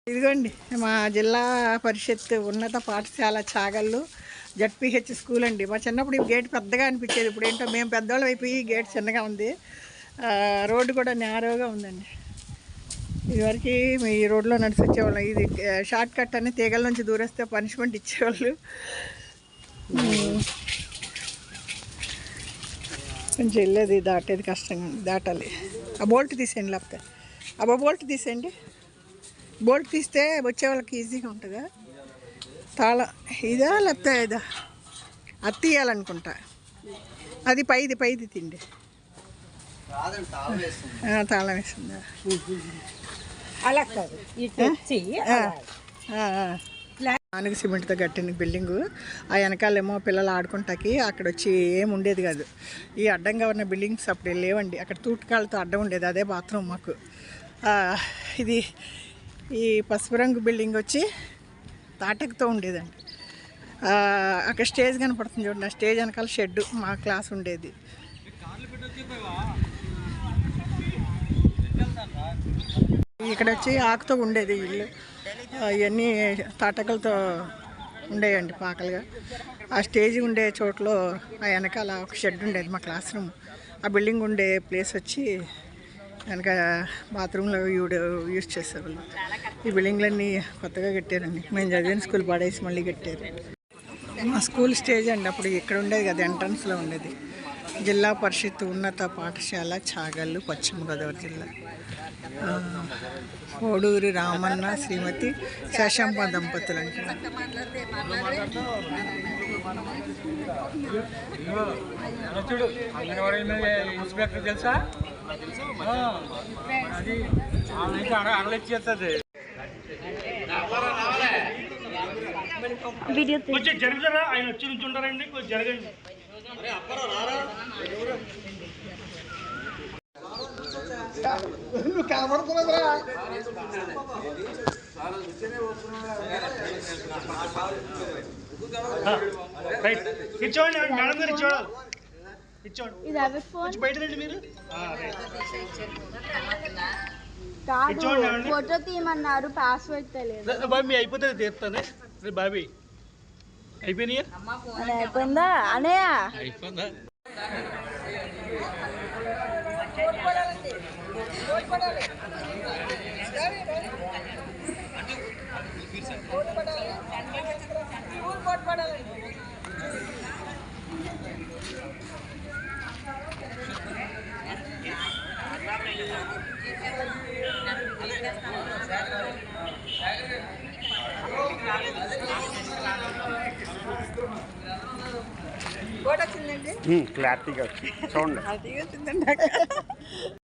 ఇదిగోండి మా జిల్లా పరిషత్ ఉన్నత పాఠశాల చాగళ్ళు జడ్పీహెచ్ స్కూల్ అండి. మా చిన్నప్పుడు ఈ గేట్ పెద్దగా అనిపించేది. ఇప్పుడు ఏంటో మేము పెద్దవాళ్ళు అయిపోయి గేట్ చిన్నగా ఉంది. రోడ్డు కూడా నేరోగా ఉందండి. ఇదివరకు ఈ రోడ్లో నడిచి వచ్చేవాళ్ళం. ఇది షార్ట్ కట్ అని తీగల నుంచి దూరేస్తే పనిష్మెంట్ ఇచ్చేవాళ్ళు. కొంచెం వెళ్ళేది దాటేది కష్టంగా దాటాలి. ఆ బోల్ట్ తీసేయండి, లేకపోతే బోల్ట్ తీసేయండి. బోల్ట్ తీస్తే వచ్చే వాళ్ళకి ఈజీగా ఉంటుందా? తాళం ఇదా లేకపోతే ఇదా? అది తీయాలనుకుంటా. అది పైది తిండి తాళం వేస్తుందా? అలా కాదు, నాలుగు సిమెంట్తో కట్టిన బిల్డింగు. ఆ వెనకాలేమో పిల్లలు ఆడుకుంటాకి అక్కడ వచ్చి ఏం ఉండేది కాదు. ఈ అడ్డంగా ఉన్న బిల్డింగ్స్ అప్పుడు లేవండి. అక్కడ తూటుకాళ్ళతో అడ్డం ఉండేది, అదే బాత్రూమ్ మాకు. ఇది ఈ పసుపు రంగు బిల్డింగ్ వచ్చి తాటకతో ఉండేదండి. అక్కడ స్టేజ్ కనపడుతుంది చూడండి. ఆ స్టేజ్ వెనకాల షెడ్ మా క్లాస్ ఉండేది. ఇక్కడ వచ్చి ఆకుతో ఉండేది ఇల్లు. ఇవన్నీ తాటకలతో ఉండేయండి పాకలుగా. ఆ స్టేజ్ ఉండే చోట్లో ఆ వెనకాల ఒక షెడ్ ఉండేది మా క్లాస్ రూమ్. ఆ బిల్డింగ్ ఉండే ప్లేస్ వచ్చి వెనక బాత్రూంలో యూజ్ చేసేవాళ్ళు. ఈ బిల్డింగ్లన్నీ కొత్తగా కట్టారండి. మేము చదివిన స్కూల్ పడేసి మళ్ళీ కట్టారు. మా స్కూల్ స్టేజ్ అండి అప్పుడు ఇక్కడ ఉండేది కదా, ఎంట్రన్స్లో ఉండేది. జిల్లా పరిషత్ ఉన్నత పాఠశాల చాగళ్ళు, పశ్చిమ గోదావరి జిల్లా. కోడూరి రామన్న శ్రీమతి శశాంప దంపతులు అంటే. తెలుసా? కొంచెం జరుగుతారా? ఆయన వచ్చి నుంచి ఉంటారండి, కొంచెం జరగండి. కనబడుతున్నదా? ఇచ్చోండి మేడం గారు, ఇచ్చోడు ఇచ్చోండి. బయట రండి మీరు. ఫోటో తీయమన్నారు, పాస్వర్డ్ తెలియదు. బాబీ అయిపోతుంది, తీస్తాను. బాబీ అయిపోయిందా అనయ్య? అయిపోయిందా? కూడా వచ్చిందండి, క్లారిటీగా వచ్చింది చూడండి. అది వచ్చిందండి.